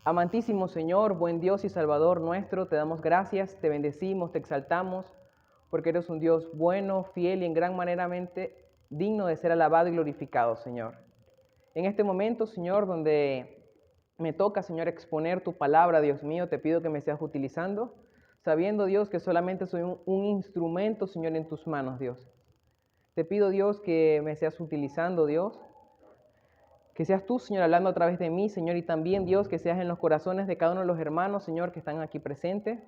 Amantísimo Señor, buen Dios y Salvador nuestro, te damos gracias, te bendecimos, te exaltamos, porque eres un Dios bueno, fiel y en gran manera digno de ser alabado y glorificado, Señor. En este momento, Señor, donde me toca, Señor, exponer tu palabra, Dios mío, te pido que me seas utilizando, sabiendo, Dios, que solamente soy un instrumento, Señor, en tus manos, Dios. Te pido, Dios, que me seas utilizando, Dios, que seas tú, Señor, hablando a través de mí, Señor, y también, Dios, que seas en los corazones de cada uno de los hermanos, Señor, que están aquí presentes,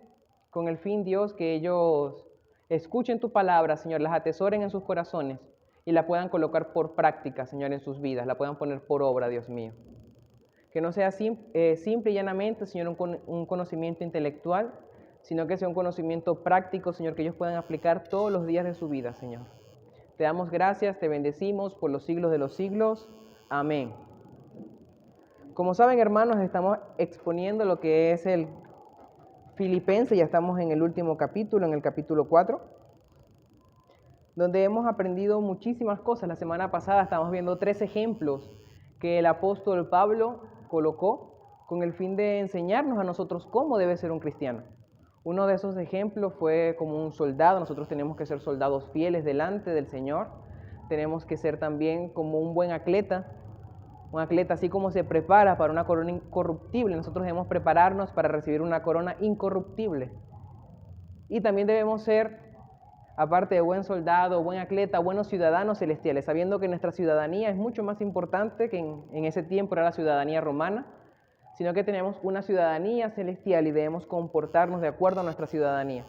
con el fin, Dios, que ellos escuchen tu palabra, Señor, las atesoren en sus corazones y la puedan colocar por práctica, Señor, en sus vidas, la puedan poner por obra, Dios mío. Que no sea simple y llanamente, Señor, un conocimiento intelectual, sino que sea un conocimiento práctico, Señor, que ellos puedan aplicar todos los días de su vida, Señor. Te damos gracias, te bendecimos por los siglos de los siglos. Amén. Como saben, hermanos, estamos exponiendo lo que es el Filipenses, ya estamos en el último capítulo, en el capítulo 4, donde hemos aprendido muchísimas cosas. La semana pasada estamos viendo 3 ejemplos que el apóstol Pablo colocó con el fin de enseñarnos a nosotros cómo debe ser un cristiano. Uno de esos ejemplos fue como un soldado. Nosotros tenemos que ser soldados fieles delante del Señor. Tenemos que ser también como un buen atleta. Un atleta, así como se prepara para una corona incorruptible, nosotros debemos prepararnos para recibir una corona incorruptible. Y también debemos ser, aparte de buen soldado, buen atleta, buenos ciudadanos celestiales, sabiendo que nuestra ciudadanía es mucho más importante que en ese tiempo era la ciudadanía romana, sino que tenemos una ciudadanía celestial y debemos comportarnos de acuerdo a nuestra ciudadanía.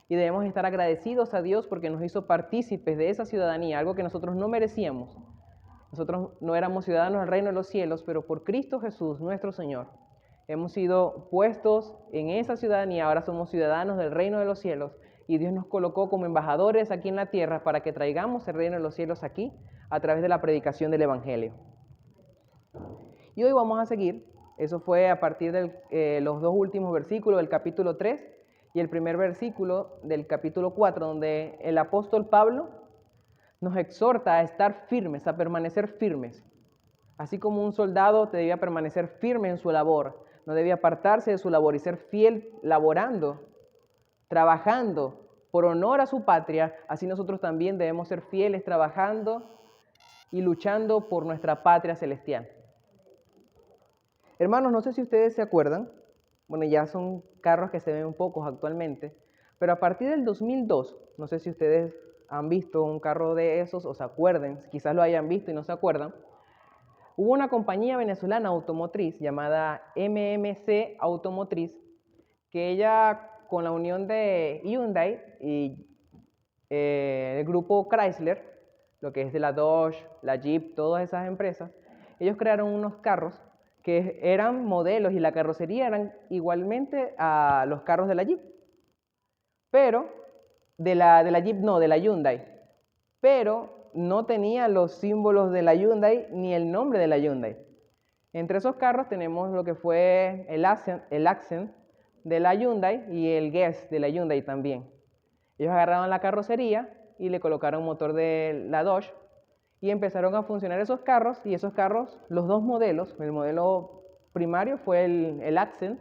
Y debemos estar agradecidos a Dios porque nos hizo partícipes de esa ciudadanía, algo que nosotros no merecíamos. Nosotros no éramos ciudadanos del reino de los cielos, pero por Cristo Jesús, nuestro Señor, hemos sido puestos en esa ciudadanía. Ahora somos ciudadanos del reino de los cielos y Dios nos colocó como embajadores aquí en la tierra para que traigamos el reino de los cielos aquí a través de la predicación del Evangelio. Y hoy vamos a seguir. Eso fue a partir de los 2 últimos versículos del capítulo 3 y el primer versículo del capítulo 4, donde el apóstol Pablo nos exhorta a estar firmes, a permanecer firmes. Así como un soldado debía permanecer firme en su labor, no debía apartarse de su labor y ser fiel laborando, trabajando por honor a su patria, así nosotros también debemos ser fieles trabajando y luchando por nuestra patria celestial. Hermanos, no sé si ustedes se acuerdan, bueno, ya son carros que se ven pocos actualmente, pero a partir del 2002, no sé si ustedes han visto un carro de esos o se acuerden, quizás lo hayan visto y no se acuerdan. Hubo una compañía venezolana automotriz llamada MMC Automotriz, que ella con la unión de Hyundai y el grupo Chrysler, lo que es de la Dodge, la Jeep, todas esas empresas, ellos crearon unos carros que eran modelos y la carrocería eran igualmente a los carros de la Jeep, pero de la Jeep no, de la Hyundai, pero no tenía los símbolos de la Hyundai ni el nombre de la Hyundai. Entre esos carros tenemos lo que fue el Accent de la Hyundai y el Guess de la Hyundai también. Ellos agarraron la carrocería y le colocaron motor de la Dodge y empezaron a funcionar esos carros, y esos carros, los 2 modelos, el modelo primario fue el Accent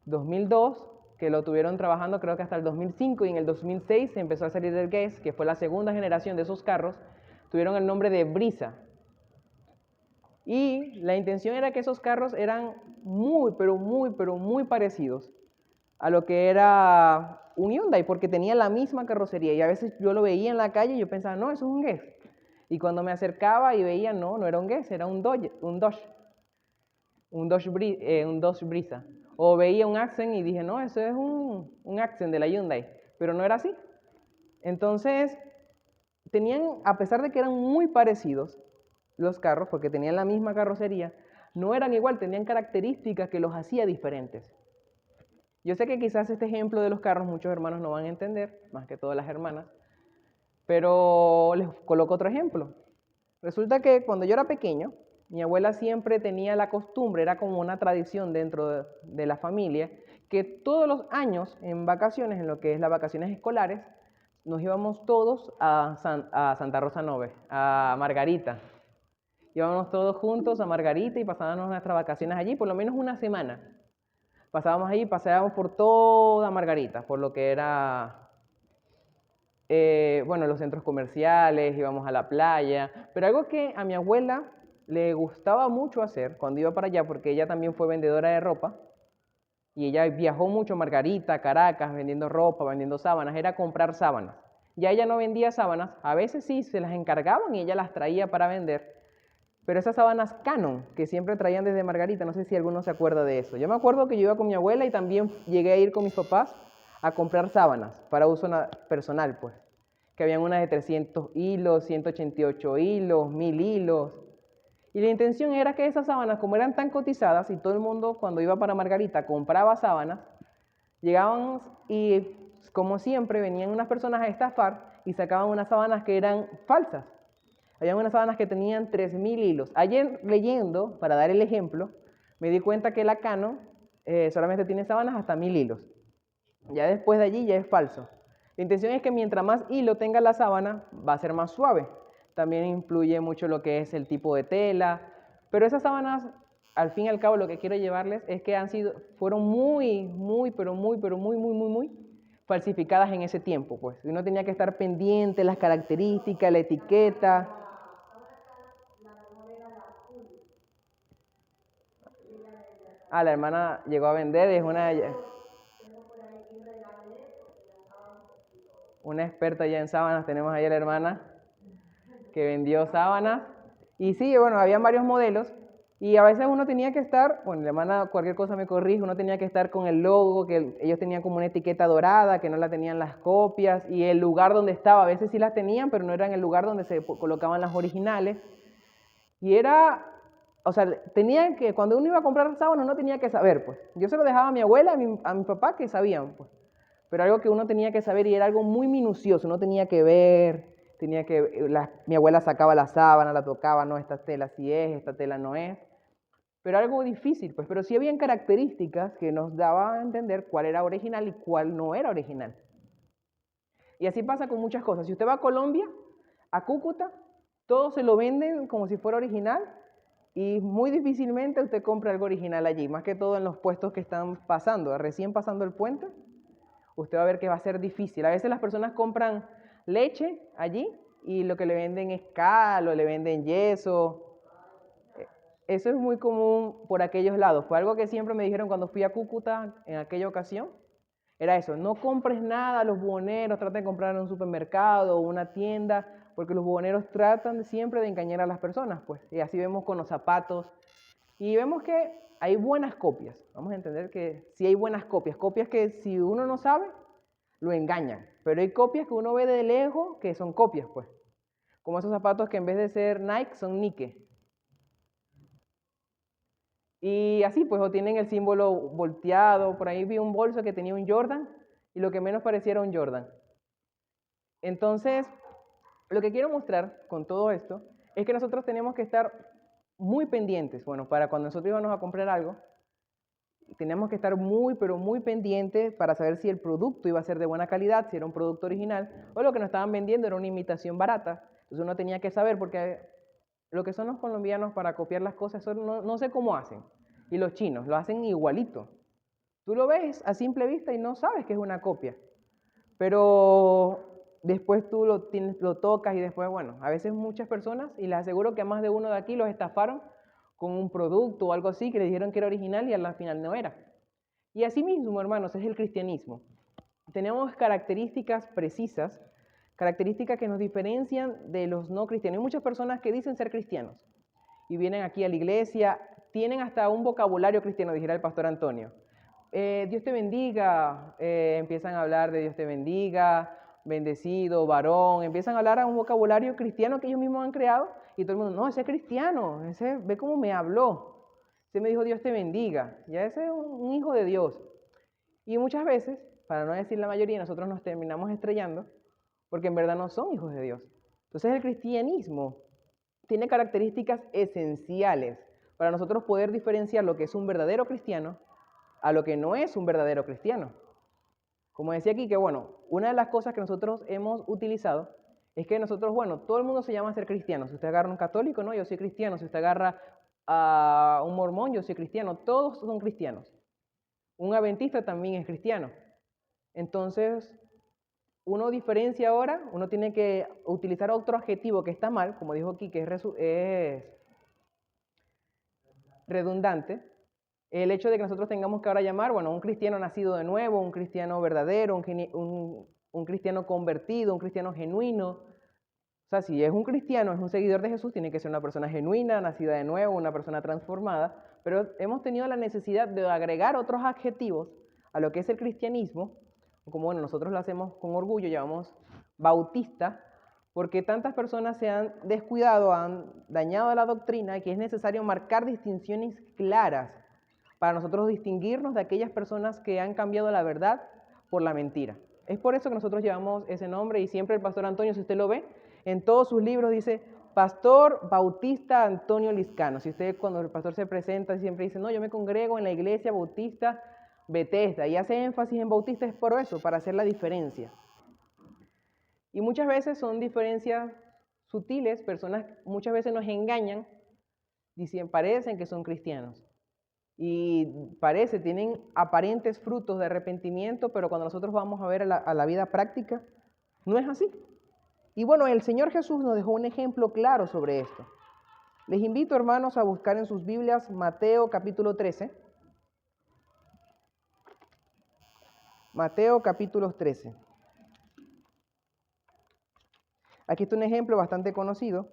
2002, que lo tuvieron trabajando creo que hasta el 2005, y en el 2006 se empezó a salir el Guess, que fue la segunda generación de esos carros, tuvieron el nombre de Brisa. Y la intención era que esos carros eran muy, pero muy parecidos a lo que era un Hyundai, porque tenía la misma carrocería, y a veces yo lo veía en la calle y yo pensaba, no, eso es un Guess. Y cuando me acercaba y veía, no era un Guess, era un Dodge Brisa. O veía un Accent y dije, no, eso es un Accent de la Hyundai, pero no era así. Entonces, a pesar de que eran muy parecidos los carros, porque tenían la misma carrocería, no eran igual, tenían características que los hacía diferentes. Yo sé que quizás este ejemplo de los carros muchos hermanos no van a entender, más que todas las hermanas, pero les coloco otro ejemplo. Resulta que cuando yo era pequeño, mi abuela siempre tenía la costumbre, era como una tradición dentro de la familia, que todos los años en vacaciones, en lo que es las vacaciones escolares, nos íbamos todos a Santa Rosa Nove, a Margarita. Íbamos todos juntos a Margarita y pasábamos nuestras vacaciones allí, por lo menos una semana. Pasábamos allí, paseábamos por toda Margarita, por lo que era, bueno, los centros comerciales, íbamos a la playa. Pero algo que a mi abuela le gustaba mucho hacer cuando iba para allá, porque ella también fue vendedora de ropa, y ella viajó mucho a Margarita, Caracas, vendiendo ropa, vendiendo sábanas, era comprar sábanas. Ya ella no vendía sábanas, a veces sí se las encargaban y ella las traía para vender, pero esas sábanas Canon que siempre traían desde Margarita, no sé si alguno se acuerda de eso. Yo me acuerdo que yo iba con mi abuela y también llegué a ir con mis papás a comprar sábanas para uso personal, pues, que habían unas de 300 hilos, 188 hilos, 1000 hilos. Y la intención era que esas sábanas, como eran tan cotizadas y todo el mundo cuando iba para Margarita compraba sábanas, llegaban y como siempre venían unas personas a estafar y sacaban unas sábanas que eran falsas. Había unas sábanas que tenían 3000 hilos. Ayer leyendo, para dar el ejemplo, me di cuenta que la Canon solamente tiene sábanas hasta 1000 hilos. Ya después de allí ya es falso. La intención es que mientras más hilo tenga la sábana, va a ser más suave. También influye mucho lo que es el tipo de tela. Pero esas sábanas, al fin y al cabo, lo que quiero llevarles es que fueron muy falsificadas en ese tiempo. Pues uno tenía que estar pendiente, las características, la etiqueta. La hermana llegó a vender, es una experta ya en sábanas, tenemos ahí a la hermana que vendió sábanas. Y sí, bueno, había varios modelos y a veces uno tenía que estar, bueno, la hermana cualquier cosa me corrige, uno tenía que estar con el logo, que ellos tenían como una etiqueta dorada, que no la tenían las copias, y el lugar donde estaba, a veces sí las tenían, pero no era en el lugar donde se colocaban las originales. Y era, o sea, tenía que, cuando uno iba a comprar sábanas, uno tenía que saber, pues. Yo se lo dejaba a mi abuela, a mi papá, que sabían, pues. Pero algo que uno tenía que saber y era algo muy minucioso, uno tenía que ver, mi abuela sacaba la sábana, la tocaba, no, esta tela sí es, esta tela no es. Pero algo difícil, pues, pero sí habían características que nos daban a entender cuál era original y cuál no era original. Y así pasa con muchas cosas. Si usted va a Colombia, a Cúcuta, todo se lo venden como si fuera original y muy difícilmente usted compra algo original allí, más que todo en los puestos que están pasando, recién pasando el puente, usted va a ver que va a ser difícil. A veces las personas compran leche allí y lo que le venden es cal o le venden yeso. Eso es muy común por aquellos lados. Fue algo que siempre me dijeron cuando fui a Cúcuta en aquella ocasión. Era eso, no compres nada a los buhoneros, trata de comprar en un supermercado o una tienda, porque los buhoneros tratan siempre de engañar a las personas, pues. Y así vemos con los zapatos. Y vemos que hay buenas copias. Vamos a entender que sí hay buenas copias. Copias que si uno no sabe, lo engañan. Pero hay copias que uno ve de lejos que son copias, pues. Como esos zapatos que en vez de ser Nike son Nike. Y así, pues, o tienen el símbolo volteado. Por ahí vi un bolso que tenía un Jordan y lo que menos parecía era un Jordan. Entonces, lo que quiero mostrar con todo esto es que nosotros tenemos que estar muy pendientes. Bueno, para cuando nosotros íbamos a comprar algo, tenemos que estar pero muy pendientes para saber si el producto iba a ser de buena calidad, si era un producto original, o lo que nos estaban vendiendo era una imitación barata. Entonces uno tenía que saber, porque lo que son los colombianos para copiar las cosas, eso no sé cómo hacen. Y los chinos lo hacen igualito. Tú lo ves a simple vista y no sabes que es una copia. Pero después tú lo tocas y después, bueno, a veces muchas personas, y les aseguro que a más de uno de aquí los estafaron con un producto o algo así que le dijeron que era original y al final no era. Y así mismo, hermanos, es el cristianismo. Tenemos características precisas, características que nos diferencian de los no cristianos. Hay muchas personas que dicen ser cristianos y vienen aquí a la iglesia, tienen hasta un vocabulario cristiano, dijera el pastor Antonio. Dios te bendiga, empiezan a hablar de Dios te bendiga, bendecido, varón, empiezan a hablar a un vocabulario cristiano que ellos mismos han creado y todo el mundo, no, ese es cristiano, ese ve cómo me habló, ese me dijo Dios te bendiga, ya ese es un hijo de Dios. Y muchas veces, para no decir la mayoría, nosotros nos terminamos estrellando porque en verdad no son hijos de Dios. Entonces el cristianismo tiene características esenciales para nosotros poder diferenciar lo que es un verdadero cristiano a lo que no es un verdadero cristiano. Como decía aquí, que bueno, una de las cosas que nosotros hemos utilizado Es que nosotros, bueno, todo el mundo se llama ser cristiano. Si usted agarra un católico, no, yo soy cristiano. Si usted agarra a un mormón, yo soy cristiano. Todos son cristianos. Un adventista también es cristiano. Entonces, uno diferencia ahora, uno tiene que utilizar otro adjetivo que está mal, como dijo aquí, que es redundante. El hecho de que nosotros tengamos que ahora llamar, bueno, un cristiano nacido de nuevo, un cristiano verdadero, un cristiano convertido, un cristiano genuino. O sea, si es un cristiano, es un seguidor de Jesús, tiene que ser una persona genuina, nacida de nuevo, una persona transformada. Pero hemos tenido la necesidad de agregar otros adjetivos a lo que es el cristianismo, como bueno, nosotros lo hacemos con orgullo, llamamos bautista, porque tantas personas se han descuidado, han dañado la doctrina, que es necesario marcar distinciones claras para nosotros distinguirnos de aquellas personas que han cambiado la verdad por la mentira. Es por eso que nosotros llevamos ese nombre y siempre el pastor Antonio, si usted lo ve, en todos sus libros dice Pastor Bautista Antonio Liscano. Si usted cuando el pastor se presenta siempre dice, no, yo me congrego en la iglesia bautista Bethesda y hace énfasis en bautista es por eso, para hacer la diferencia. Y muchas veces son diferencias sutiles, personas muchas veces nos engañan, dicen, parecen que son cristianos. Y tienen aparentes frutos de arrepentimiento, pero cuando nosotros vamos a ver a la vida práctica, no es así. Y bueno, el Señor Jesús nos dejó un ejemplo claro sobre esto. Les invito, hermanos, a buscar en sus Biblias Mateo capítulo 13. Mateo capítulo 13. Aquí está un ejemplo bastante conocido,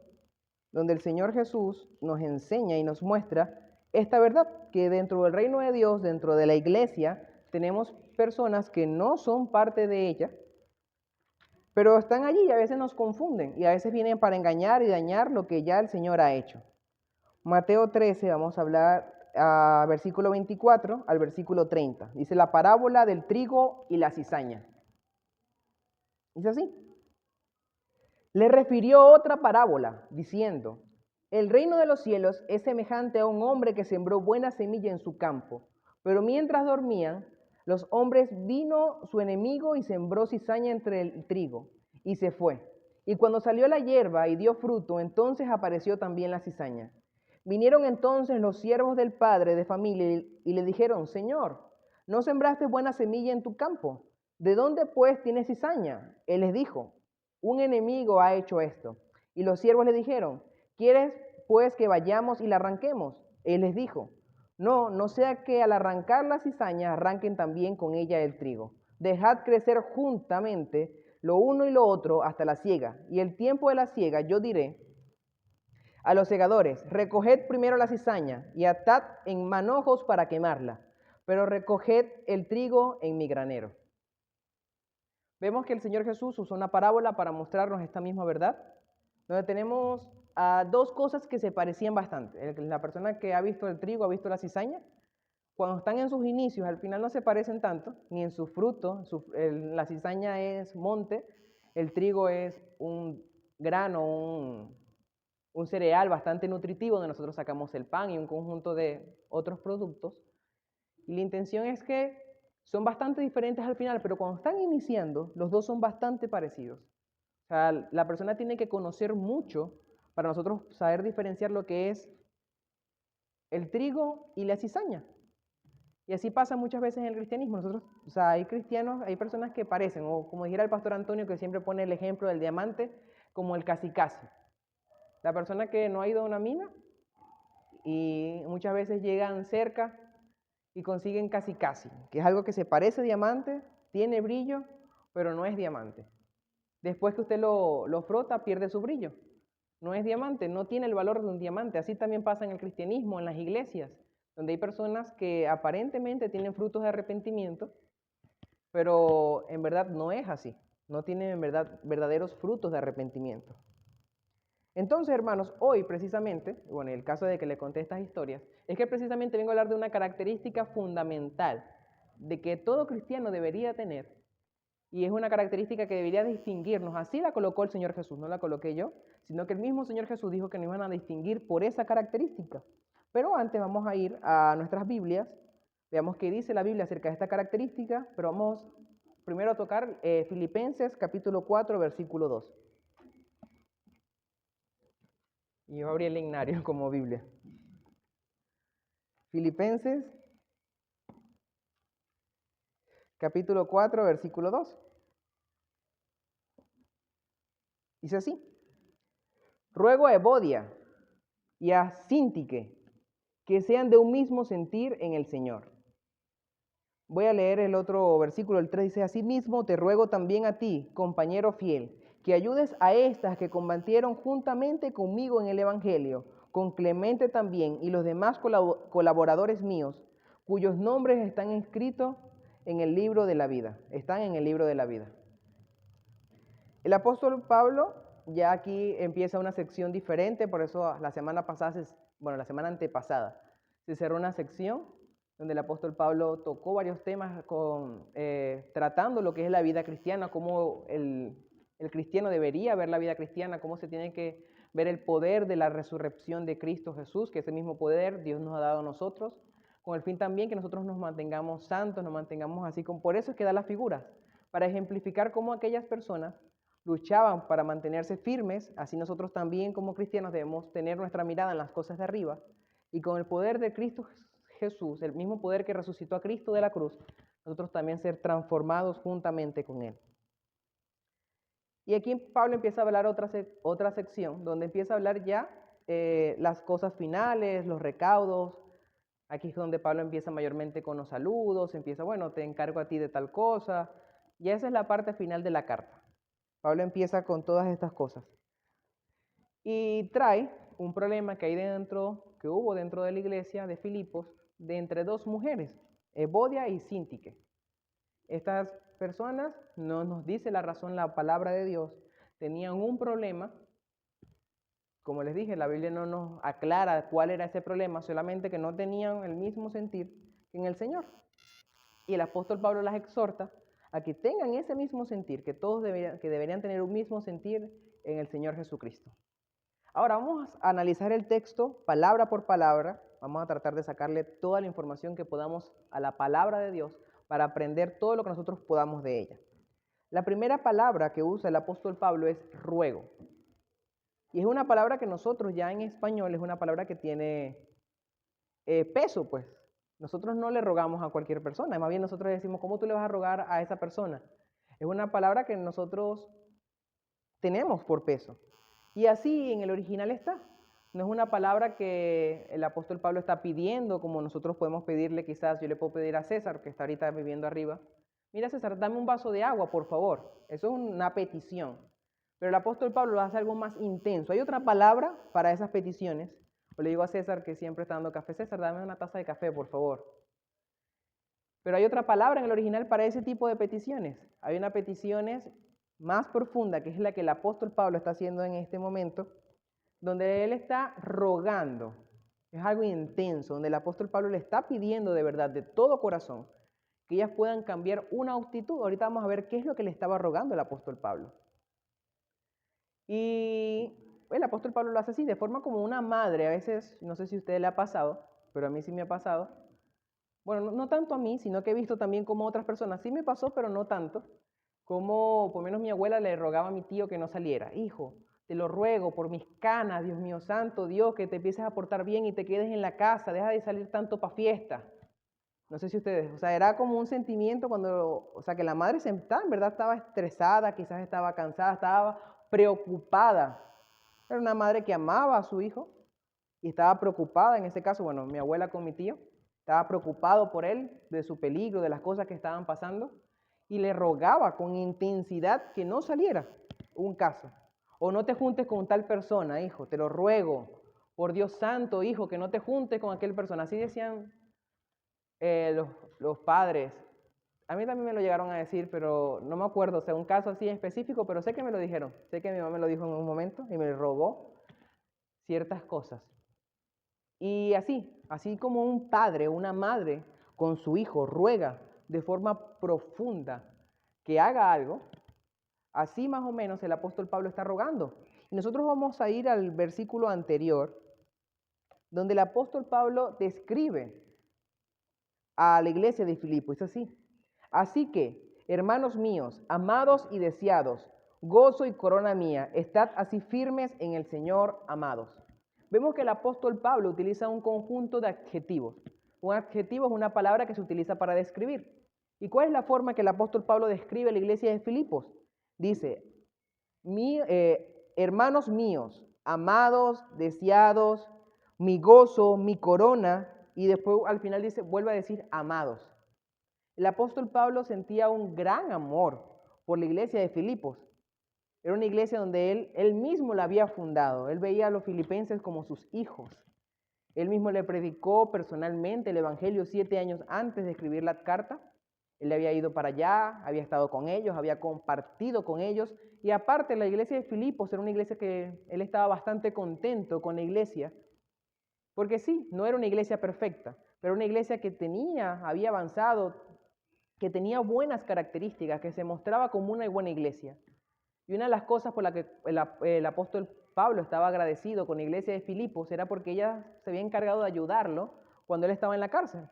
donde el Señor Jesús nos enseña y nos muestra esta verdad, que dentro del reino de Dios, dentro de la iglesia, tenemos personas que no son parte de ella, pero están allí y a veces nos confunden y a veces vienen para engañar y dañar lo que ya el Señor ha hecho. Mateo 13, vamos a hablar a versículo 24 al versículo 30. Dice la parábola del trigo y la cizaña. Dice así. Le refirió otra parábola, diciendo, el reino de los cielos es semejante a un hombre que sembró buena semilla en su campo, pero mientras dormían, los hombres vino su enemigo y sembró cizaña entre el trigo, y se fue. Y cuando salió la hierba y dio fruto, entonces apareció también la cizaña. Vinieron entonces los siervos del padre de familia y le dijeron, Señor, ¿no sembraste buena semilla en tu campo? ¿De dónde pues tienes cizaña? Él les dijo, un enemigo ha hecho esto. Y los siervos le dijeron, ¿quieres pues que vayamos y la arranquemos? Él les dijo, no, no sea que al arrancar la cizaña arranquen también con ella el trigo. Dejad crecer juntamente lo uno y lo otro hasta la siega. Y el tiempo de la siega yo diré a los segadores, recoged primero la cizaña y atad en manojos para quemarla, pero recoged el trigo en mi granero. Vemos que el Señor Jesús usó una parábola para mostrarnos esta misma verdad, donde tenemos dos cosas que se parecían bastante. La persona que ha visto el trigo, ha visto la cizaña, cuando están en sus inicios, al final no se parecen tanto, ni en su fruto. La cizaña es monte, el trigo es un grano, un cereal bastante nutritivo, donde nosotros sacamos el pan y un conjunto de otros productos. Y la intención es que son bastante diferentes al final, pero cuando están iniciando, los dos son bastante parecidos. O sea, la persona tiene que conocer mucho para nosotros saber diferenciar lo que es el trigo y la cizaña. Y así pasa muchas veces en el cristianismo. Nosotros, o sea, hay cristianos, hay personas que parecen, o como dijera el pastor Antonio, que siempre pone el ejemplo del diamante, como el casi casi. La persona que no ha ido a una mina y muchas veces llegan cerca y consiguen casi casi, que es algo que se parece a diamante, tiene brillo, pero no es diamante. Después que usted lo frota, pierde su brillo. No es diamante, no tiene el valor de un diamante. Así también pasa en el cristianismo, en las iglesias, donde hay personas que aparentemente tienen frutos de arrepentimiento, pero en verdad no es así. No tienen en verdad verdaderos frutos de arrepentimiento. Entonces, hermanos, hoy precisamente, bueno, en el caso de que le conté estas historias, es que precisamente vengo a hablar de una característica fundamental de que todo cristiano debería tener, y es una característica que debería distinguirnos. Así la colocó el Señor Jesús, no la coloqué yo, sino que el mismo Señor Jesús dijo que nos iban a distinguir por esa característica. Pero antes vamos a ir a nuestras Biblias, veamos qué dice la Biblia acerca de esta característica, pero vamos primero a tocar Filipenses capítulo 4, versículo 2. Y yo abrí el Ignario como Biblia. Filipenses, capítulo 4, versículo 2. Dice así: ruego a Evodia y a Síntique que sean de un mismo sentir en el Señor. Voy a leer el otro versículo, el 3 dice: asimismo te ruego también a ti, compañero fiel, que ayudes a estas que combatieron juntamente conmigo en el Evangelio, con Clemente también y los demás colaboradores míos, cuyos nombres están inscritos en el libro de la vida. Están en el libro de la vida. El apóstol Pablo ya aquí empieza una sección diferente, por eso la semana pasada, la semana antepasada, se cerró una sección donde el apóstol Pablo tocó varios temas tratando lo que es la vida cristiana, cómo el cristiano debería ver la vida cristiana, cómo se tiene que ver el poder de la resurrección de Cristo Jesús, que ese mismo poder Dios nos ha dado a nosotros, con el fin también que nosotros nos mantengamos santos, nos mantengamos así. Por eso es que da las figuras, para ejemplificar cómo aquellas personas luchaban para mantenerse firmes, así nosotros también como cristianos debemos tener nuestra mirada en las cosas de arriba, y con el poder de Cristo Jesús, el mismo poder que resucitó a Cristo de la cruz, nosotros también ser transformados juntamente con Él. Y aquí Pablo empieza a hablar otra sección, donde empieza a hablar ya las cosas finales, los recaudos. Aquí es donde Pablo empieza mayormente con los saludos, empieza, bueno, te encargo a ti de tal cosa, y esa es la parte final de la carta. Pablo empieza con todas estas cosas. Y trae un problema que hubo dentro de la iglesia de Filipos, de entre dos mujeres, Evodia y Síntique. Estas personas, no nos dice la razón la palabra de Dios, tenían un problema. Como les dije, la Biblia no nos aclara cuál era ese problema, solamente que no tenían el mismo sentir que en el Señor. Y el apóstol Pablo las exhorta a que tengan ese mismo sentir, que todos deberían tener un mismo sentir en el Señor Jesucristo. Ahora vamos a analizar el texto palabra por palabra. Vamos a tratar de sacarle toda la información que podamos a la palabra de Dios para aprender todo lo que nosotros podamos de ella. La primera palabra que usa el apóstol Pablo es ruego. Y es una palabra que nosotros ya en español es una palabra que tiene peso, pues. Nosotros no le rogamos a cualquier persona, más bien nosotros decimos, ¿cómo tú le vas a rogar a esa persona? Es una palabra que nosotros tenemos por peso. Y así en el original está. No es una palabra que el apóstol Pablo está pidiendo, como nosotros podemos pedirle quizás, yo le puedo pedir a César, que está ahorita viviendo arriba, mira César, dame un vaso de agua, por favor. Eso es una petición. Pero el apóstol Pablo lo hace algo más intenso. Hay otra palabra para esas peticiones. O le digo a César, que siempre está dando café, César, dame una taza de café, por favor. Pero hay otra palabra en el original para ese tipo de peticiones. Hay una petición más profunda, que es la que el apóstol Pablo está haciendo en este momento, donde él está rogando. Es algo intenso, donde el apóstol Pablo le está pidiendo de verdad, de todo corazón, que ellas puedan cambiar una actitud. Ahorita vamos a ver qué es lo que le estaba rogando el apóstol Pablo. Y el apóstol Pablo lo hace así, de forma como una madre. A veces, no sé si a usted le ha pasado, pero a mí sí me ha pasado. Bueno, no tanto a mí, sino que he visto también como otras personas. Sí me pasó, pero no tanto. Como por lo menos mi abuela le rogaba a mi tío que no saliera. Hijo, te lo ruego por mis canas, Dios mío santo, Dios, que te empieces a portar bien y te quedes en la casa. Deja de salir tanto para fiesta. No sé si ustedes, era como un sentimiento cuando, que la madre en verdad estaba estresada, quizás estaba cansada, estaba preocupada. Era una madre que amaba a su hijo y estaba preocupada, en ese caso, mi abuela con mi tío, estaba preocupado por él, de su peligro, de las cosas que estaban pasando, y le rogaba con intensidad que no saliera un caso. O no te juntes con tal persona, hijo, te lo ruego. Por Dios santo, hijo, que no te juntes con aquel persona. Así decían los padres. A mí también me lo llegaron a decir, pero no me acuerdo, un caso así en específico, pero sé que me lo dijeron. Sé que mi mamá me lo dijo en un momento y me rogó ciertas cosas. Y así como un padre o una madre con su hijo ruega de forma profunda que haga algo, así más o menos el apóstol Pablo está rogando. Y nosotros vamos a ir al versículo anterior, donde el apóstol Pablo describe a la iglesia de Filipo. Es así. Así que, hermanos míos, amados y deseados, gozo y corona mía, estad así firmes en el Señor, amados. vemos que el apóstol Pablo utiliza un conjunto de adjetivos. Un adjetivo es una palabra que se utiliza para describir. ¿Y cuál es la forma que el apóstol Pablo describe a la iglesia de Filipos? Dice, hermanos míos, amados, deseados, mi gozo, mi corona, y después al final dice, vuelve a decir, amados. El apóstol Pablo sentía un gran amor por la iglesia de Filipos. Era una iglesia donde él mismo la había fundado. Él veía a los filipenses como sus hijos. Él mismo le predicó personalmente el Evangelio 7 años antes de escribir la carta. Él había ido para allá, había estado con ellos, había compartido con ellos. Y aparte, la iglesia de Filipos era una iglesia que él estaba bastante contento con la iglesia. Porque sí, no era una iglesia perfecta, pero una iglesia que había avanzado, que tenía buenas características, que se mostraba como una buena iglesia. Y una de las cosas por las que el apóstol Pablo estaba agradecido con la iglesia de Filipos era porque ella se había encargado de ayudarlo cuando él estaba en la cárcel.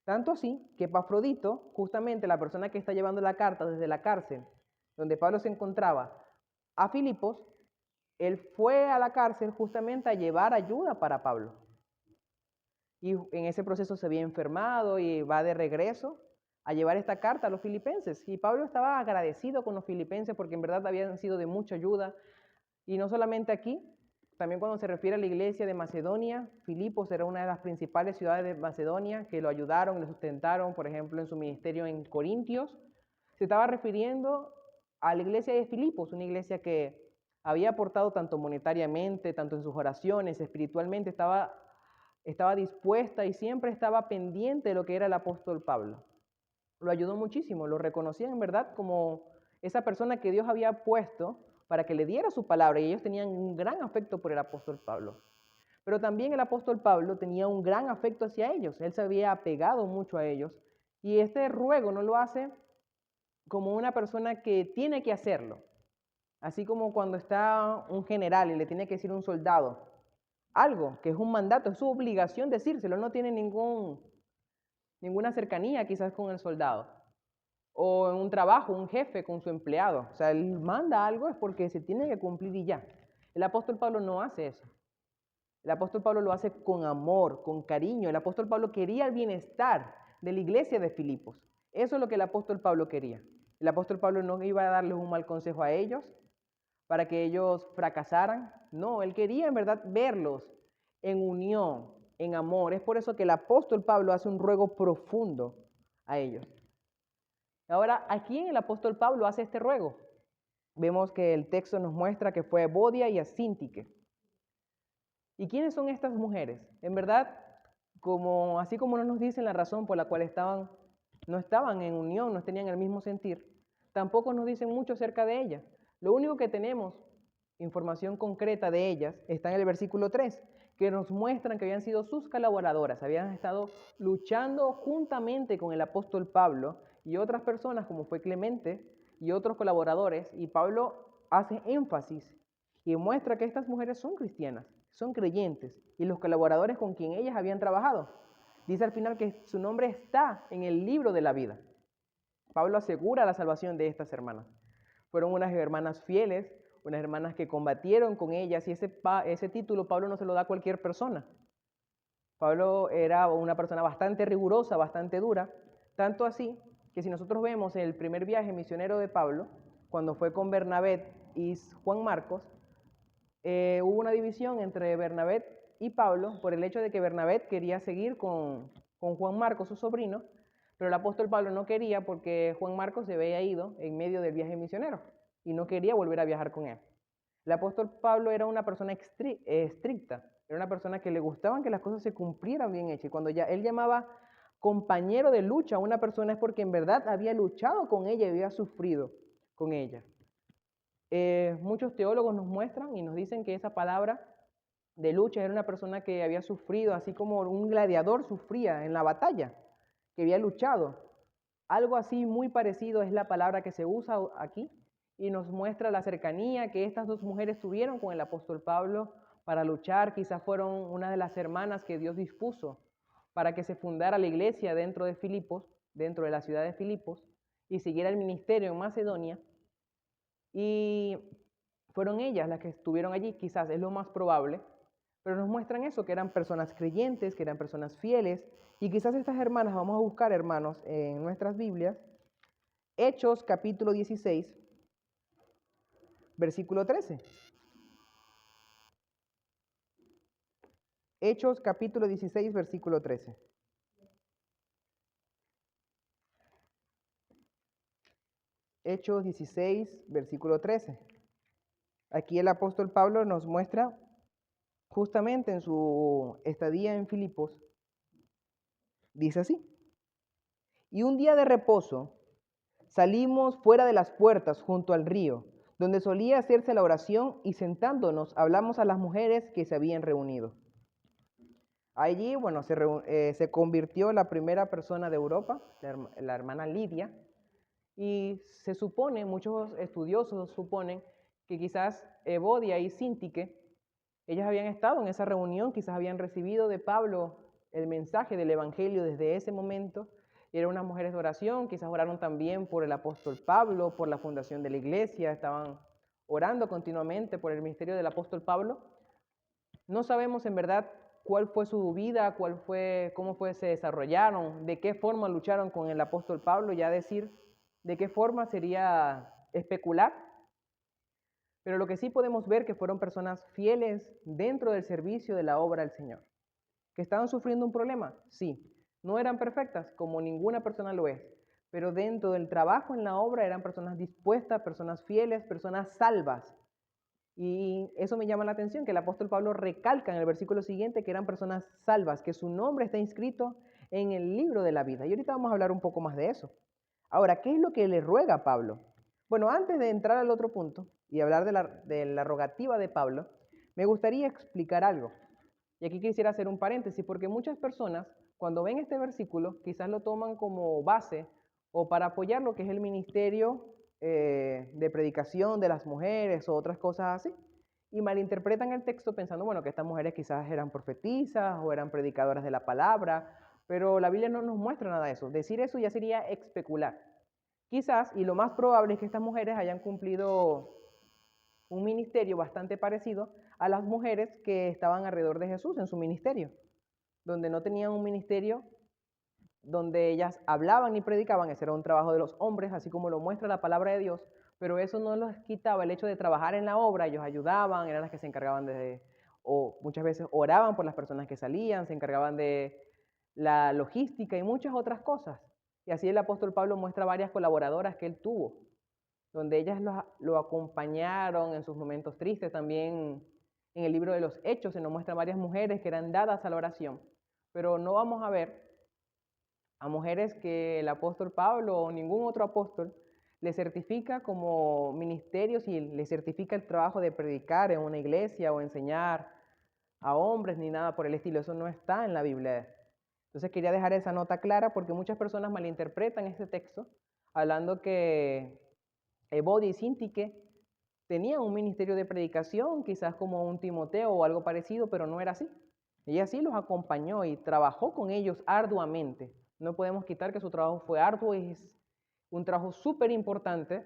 Tanto así que Epafrodito, justamente la persona que está llevando la carta desde la cárcel, donde Pablo se encontraba, a Filipos, él fue a la cárcel justamente a llevar ayuda para Pablo. Y en ese proceso se había enfermado y va de regreso a llevar esta carta a los filipenses. Y Pablo estaba agradecido con los filipenses porque en verdad habían sido de mucha ayuda. Y no solamente aquí, también cuando se refiere a la iglesia de Macedonia, Filipos era una de las principales ciudades de Macedonia que lo ayudaron, lo sustentaron, por ejemplo, en su ministerio en Corintios. Se estaba refiriendo a la iglesia de Filipos, una iglesia que había aportado tanto monetariamente, tanto en sus oraciones, espiritualmente, estaba dispuesta y siempre estaba pendiente de lo que era el apóstol Pablo. Lo ayudó muchísimo, lo reconocían en verdad como esa persona que Dios había puesto para que le diera su palabra, y ellos tenían un gran afecto por el apóstol Pablo. Pero también el apóstol Pablo tenía un gran afecto hacia ellos, él se había apegado mucho a ellos, y este ruego no lo hace como una persona que tiene que hacerlo, así como cuando está un general y le tiene que decir a un soldado algo que es un mandato, es su obligación decírselo, no tiene ninguna cercanía quizás con el soldado. O en un trabajo, un jefe con su empleado. O sea, él manda algo es porque se tiene que cumplir y ya. El apóstol Pablo no hace eso. El apóstol Pablo lo hace con amor, con cariño. El apóstol Pablo quería el bienestar de la iglesia de Filipos. Eso es lo que el apóstol Pablo quería. El apóstol Pablo no iba a darles un mal consejo a ellos para que ellos fracasaran. No, él quería en verdad verlos en unión, en amor. Es por eso que el apóstol Pablo hace un ruego profundo a ellos. Ahora, ¿a quién el apóstol Pablo hace este ruego? Vemos que el texto nos muestra que fue a Evodia y a Síntique. ¿Y quiénes son estas mujeres? En verdad, así como no nos dicen la razón por la cual no estaban en unión, no tenían el mismo sentir, tampoco nos dicen mucho acerca de ellas. Lo único que tenemos, información concreta de ellas, está en el versículo 3, que nos muestran que habían sido sus colaboradoras, habían estado luchando juntamente con el apóstol Pablo y otras personas como fue Clemente y otros colaboradores, y Pablo hace énfasis y muestra que estas mujeres son cristianas, son creyentes, y los colaboradores con quien ellas habían trabajado. Dice al final que su nombre está en el libro de la vida. Pablo asegura la salvación de estas hermanas. Fueron unas hermanas fieles, unas hermanas que combatieron con ellas, y ese título Pablo no se lo da a cualquier persona. Pablo era una persona bastante rigurosa, bastante dura, tanto así que si nosotros vemos el primer viaje misionero de Pablo, cuando fue con Bernabé y Juan Marcos, hubo una división entre Bernabé y Pablo por el hecho de que Bernabé quería seguir con Juan Marcos, su sobrino, pero el apóstol Pablo no quería porque Juan Marcos se había ido en medio del viaje misionero y no quería volver a viajar con él. El apóstol Pablo era una persona estricta, era una persona que le gustaban que las cosas se cumplieran bien hechas, y cuando él llamaba compañero de lucha a una persona es porque en verdad había luchado con ella y había sufrido con ella. Muchos teólogos nos muestran y nos dicen que esa palabra de lucha era una persona que había sufrido, así como un gladiador sufría en la batalla, que había luchado. Algo así muy parecido es la palabra que se usa aquí y nos muestra la cercanía que estas dos mujeres tuvieron con el apóstol Pablo para luchar. Quizás fueron una de las hermanas que Dios dispuso para que se fundara la iglesia dentro de Filipos, dentro de la ciudad de Filipos, y siguiera el ministerio en Macedonia. Y fueron ellas las que estuvieron allí, quizás es lo más probable, pero nos muestran eso, que eran personas creyentes, que eran personas fieles, y quizás estas hermanas, vamos a buscar, hermanos, en nuestras Biblias, Hechos capítulo 16, versículo 13. Hechos capítulo 16, versículo 13. Hechos 16, versículo 13. Aquí el apóstol Pablo nos muestra justamente en su estadía en Filipos, dice así: y un día de reposo salimos fuera de las puertas junto al río, donde solía hacerse la oración, y sentándonos hablamos a las mujeres que se habían reunido. Allí, bueno, se convirtió la primera persona de Europa, la hermana Lidia, y se supone, muchos estudiosos suponen, que quizás Evodia y Síntique, ellas habían estado en esa reunión, quizás habían recibido de Pablo el mensaje del Evangelio desde ese momento, y eran unas mujeres de oración, quizás oraron también por el apóstol Pablo, por la fundación de la iglesia, estaban orando continuamente por el ministerio del apóstol Pablo. No sabemos en verdad cuál fue su vida, cómo se desarrollaron, de qué forma lucharon con el apóstol Pablo, ya decir de qué forma sería especular. Pero lo que sí podemos ver que fueron personas fieles dentro del servicio de la obra del Señor. ¿Que estaban sufriendo un problema? Sí. No eran perfectas, como ninguna persona lo es, pero dentro del trabajo en la obra eran personas dispuestas, personas fieles, personas salvas. Y eso me llama la atención, que el apóstol Pablo recalca en el versículo siguiente que eran personas salvas, que su nombre está inscrito en el libro de la vida. Y ahorita vamos a hablar un poco más de eso. Ahora, ¿qué es lo que le ruega a Pablo? Bueno, antes de entrar al otro punto y hablar de la rogativa de Pablo, me gustaría explicar algo. Y aquí quisiera hacer un paréntesis, porque muchas personas, cuando ven este versículo, quizás lo toman como base o para apoyar lo que es el ministerio de predicación de las mujeres o otras cosas así, y malinterpretan el texto pensando, bueno, que estas mujeres quizás eran profetisas o eran predicadoras de la palabra, pero la Biblia no nos muestra nada de eso. Decir eso ya sería especular. Quizás, y lo más probable es que estas mujeres hayan cumplido un ministerio bastante parecido a las mujeres que estaban alrededor de Jesús en su ministerio, donde no tenían un ministerio donde ellas hablaban y predicaban, ese era un trabajo de los hombres, así como lo muestra la palabra de Dios, pero eso no les quitaba el hecho de trabajar en la obra, ellos ayudaban, eran las que se encargaban o muchas veces oraban por las personas que salían, se encargaban de la logística y muchas otras cosas. Y así el apóstol Pablo muestra varias colaboradoras que él tuvo, donde ellas lo acompañaron en sus momentos tristes. También en el libro de los Hechos se nos muestran varias mujeres que eran dadas a la oración, pero no vamos a ver a mujeres que el apóstol Pablo o ningún otro apóstol le certifica como ministerios y le certifica el trabajo de predicar en una iglesia o enseñar a hombres ni nada por el estilo. Eso no está en la Biblia. Entonces quería dejar esa nota clara porque muchas personas malinterpretan este texto hablando que Evodia y Síntique tenían un ministerio de predicación, quizás como un Timoteo o algo parecido, pero no era así. Ella sí los acompañó y trabajó con ellos arduamente. No podemos quitar que su trabajo fue arduo y es un trabajo súper importante,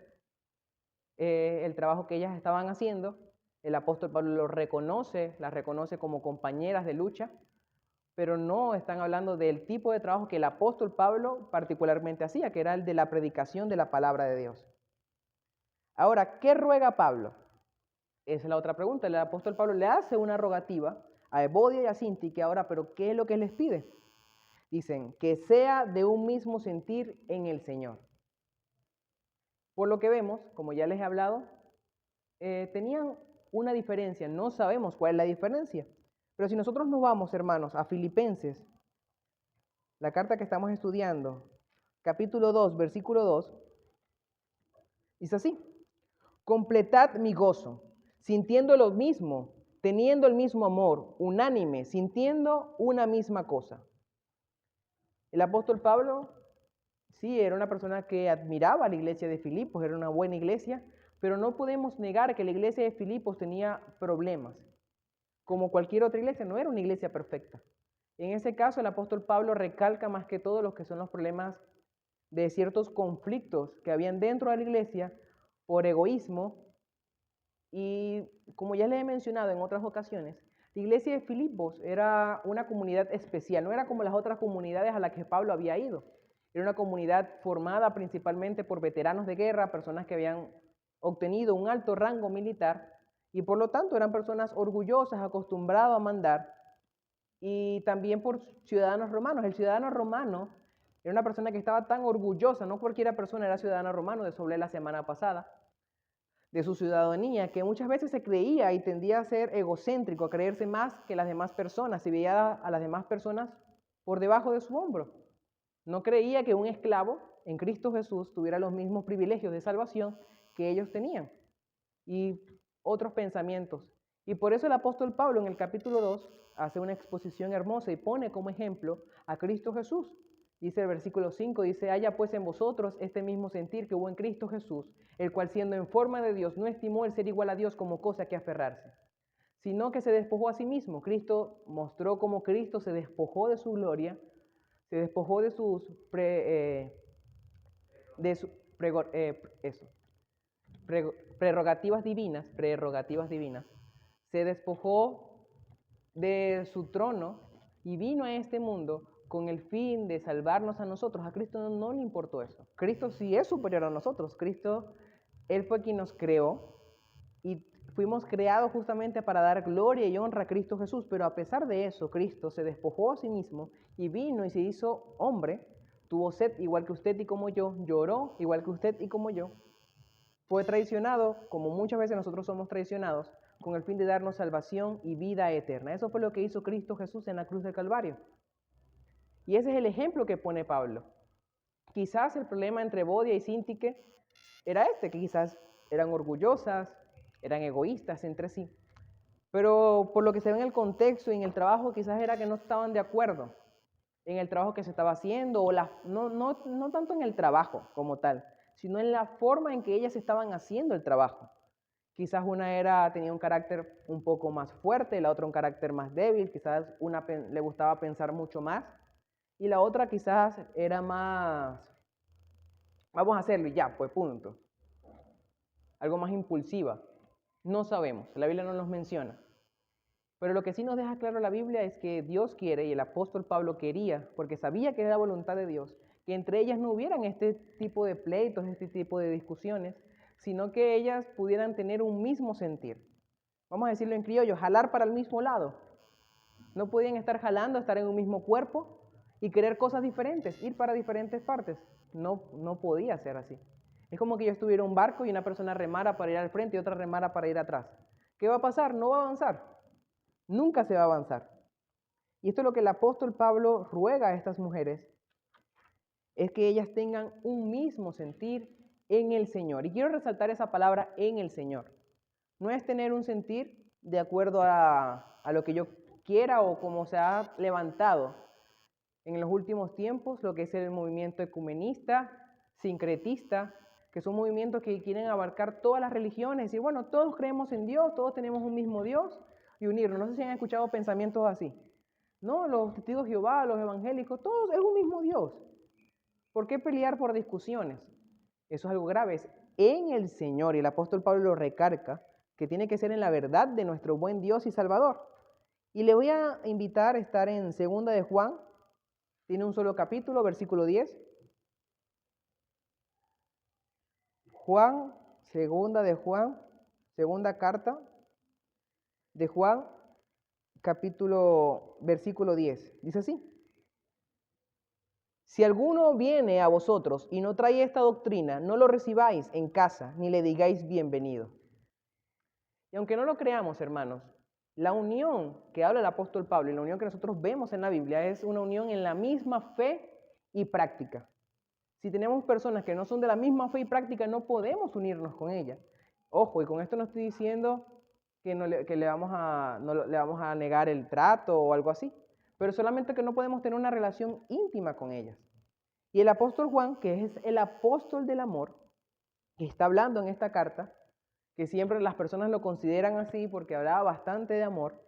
el trabajo que ellas estaban haciendo. El apóstol Pablo las reconoce como compañeras de lucha, pero no están hablando del tipo de trabajo que el apóstol Pablo particularmente hacía, que era el de la predicación de la palabra de Dios. Ahora, ¿qué ruega Pablo? Esa es la otra pregunta. El apóstol Pablo le hace una rogativa a Evodia y a Síntique ahora, pero ¿qué es lo que les pide? Dicen, que sea de un mismo sentir en el Señor. Por lo que vemos, como ya les he hablado, tenían una diferencia. No sabemos cuál es la diferencia. Pero si nosotros nos vamos, hermanos, a Filipenses, la carta que estamos estudiando, capítulo 2, versículo 2, dice así: completad mi gozo, sintiendo lo mismo, teniendo el mismo amor, unánime, sintiendo una misma cosa. El apóstol Pablo, sí, era una persona que admiraba a la iglesia de Filipos, era una buena iglesia, pero no podemos negar que la iglesia de Filipos tenía problemas. Como cualquier otra iglesia, no era una iglesia perfecta. En ese caso, el apóstol Pablo recalca más que todo lo que son los problemas de ciertos conflictos que habían dentro de la iglesia por egoísmo y, como ya les he mencionado en otras ocasiones, La iglesia de Filipos era una comunidad especial, no era como las otras comunidades a las que Pablo había ido. Era una comunidad formada principalmente por veteranos de guerra, personas que habían obtenido un alto rango militar y por lo tanto eran personas orgullosas, acostumbradas a mandar, y también por ciudadanos romanos. El ciudadano romano era una persona que estaba tan orgullosa, no cualquiera persona era ciudadano romano, de eso hablé la semana pasada, de su ciudadanía, que muchas veces se creía y tendía a ser egocéntrico, a creerse más que las demás personas, y veía a las demás personas por debajo de su hombro. No creía que un esclavo en Cristo Jesús tuviera los mismos privilegios de salvación que ellos tenían y otros pensamientos. Y por eso el apóstol Pablo en el capítulo 2 hace una exposición hermosa y pone como ejemplo a Cristo Jesús. Dice el versículo 5, dice, haya pues en vosotros este mismo sentir que hubo en Cristo Jesús, el cual siendo en forma de Dios no estimó el ser igual a Dios como cosa que aferrarse, sino que se despojó a sí mismo. Cristo mostró cómo Cristo se despojó de su gloria, se despojó de sus prerrogativas divinas, se despojó de su trono y vino a este mundo con el fin de salvarnos a nosotros. A Cristo no le importó eso. Cristo sí es superior a nosotros. Cristo, Él fue quien nos creó y fuimos creados justamente para dar gloria y honra a Cristo Jesús, pero a pesar de eso, Cristo se despojó a sí mismo y vino y se hizo hombre, tuvo sed igual que usted y como yo, lloró igual que usted y como yo, fue traicionado, como muchas veces nosotros somos traicionados, con el fin de darnos salvación y vida eterna. Eso fue lo que hizo Cristo Jesús en la cruz del Calvario. Y ese es el ejemplo que pone Pablo. Quizás el problema entre Bodia y Síntique era este, que quizás eran orgullosas, eran egoístas entre sí. Pero por lo que se ve en el contexto y en el trabajo, quizás era que no estaban de acuerdo en el trabajo que se estaba haciendo, o no tanto en el trabajo como tal, sino en la forma en que ellas estaban haciendo el trabajo. Quizás una tenía un carácter un poco más fuerte, la otra un carácter más débil, quizás una le gustaba pensar mucho más, y la otra quizás era más, vamos a hacerlo y ya, pues punto. Algo más impulsiva. No sabemos, la Biblia no nos menciona. Pero lo que sí nos deja claro la Biblia es que Dios quiere, y el apóstol Pablo quería, porque sabía que era la voluntad de Dios, que entre ellas no hubieran este tipo de pleitos, este tipo de discusiones, sino que ellas pudieran tener un mismo sentir. Vamos a decirlo en criollo, jalar para el mismo lado. No podían estar jalando, estar en un mismo cuerpo y querer cosas diferentes, ir para diferentes partes. No podía ser así. Es como que yo estuviera en un barco y una persona remara para ir al frente y otra remara para ir atrás. ¿Qué va a pasar? No va a avanzar. Nunca se va a avanzar. Y esto es lo que el apóstol Pablo ruega a estas mujeres, es que ellas tengan un mismo sentir en el Señor. Y quiero resaltar esa palabra, en el Señor. No es tener un sentir de acuerdo a lo que yo quiera o como se ha levantado en los últimos tiempos, lo que es el movimiento ecumenista, sincretista, que son movimientos que quieren abarcar todas las religiones y bueno, todos creemos en Dios, todos tenemos un mismo Dios y unirnos. No sé si han escuchado pensamientos así. No, los testigos de Jehová, los evangélicos, todos es un mismo Dios. ¿Por qué pelear por discusiones? Eso es algo grave, es en el Señor, y el apóstol Pablo lo recarga, que tiene que ser en la verdad de nuestro buen Dios y Salvador. Y le voy a invitar a estar en 2 de Juan, tiene un solo capítulo, versículo 10. Juan, segunda carta de Juan, versículo 10. Dice así: si alguno viene a vosotros y no trae esta doctrina, no lo recibáis en casa, ni le digáis bienvenido. Y aunque no lo creamos, hermanos, la unión que habla el apóstol Pablo y la unión que nosotros vemos en la Biblia es una unión en la misma fe y práctica. Si tenemos personas que no son de la misma fe y práctica, no podemos unirnos con ellas. Ojo, y con esto no estoy diciendo que le vamos a negar el trato o algo así, pero solamente que no podemos tener una relación íntima con ellas. Y el apóstol Juan, que es el apóstol del amor, que está hablando en esta carta, que siempre las personas lo consideran así porque hablaba bastante de amor,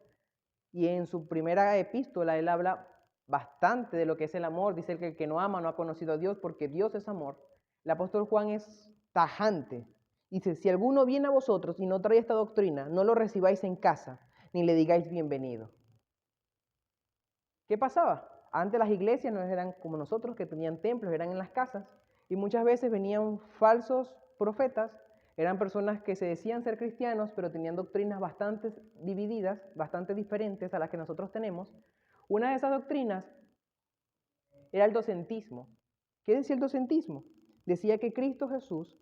y en su primera epístola él habla bastante de lo que es el amor, dice que el que no ama no ha conocido a Dios porque Dios es amor. El apóstol Juan es tajante, dice, si alguno viene a vosotros y no trae esta doctrina, no lo recibáis en casa, ni le digáis bienvenido. ¿Qué pasaba? Antes las iglesias no eran como nosotros, que tenían templos, eran en las casas, y muchas veces venían falsos profetas, eran personas que se decían ser cristianos, pero tenían doctrinas bastante divididas, bastante diferentes a las que nosotros tenemos. Una de esas doctrinas era el docentismo. ¿Qué decía el docentismo? Decía que Cristo Jesús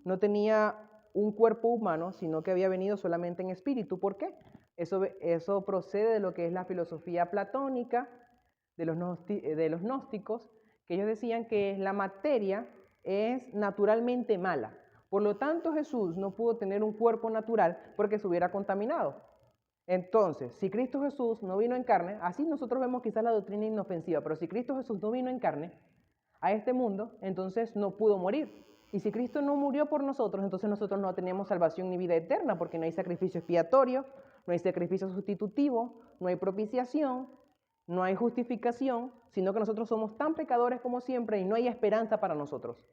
no tenía un cuerpo humano, sino que había venido solamente en espíritu. ¿Por qué? Eso procede de lo que es la filosofía platónica, de los gnósticos, que ellos decían que la materia es naturalmente mala. Por lo tanto, Jesús no pudo tener un cuerpo natural porque se hubiera contaminado. Entonces, si Cristo Jesús no vino en carne, así nosotros vemos quizás la doctrina inofensiva, pero si Cristo Jesús no vino en carne a este mundo, entonces no pudo morir. Y si Cristo no murió por nosotros, entonces nosotros no tenemos salvación ni vida eterna, porque no hay sacrificio expiatorio, no hay sacrificio sustitutivo, no hay propiciación, no hay justificación, sino que nosotros somos tan pecadores como siempre y no hay esperanza para nosotros.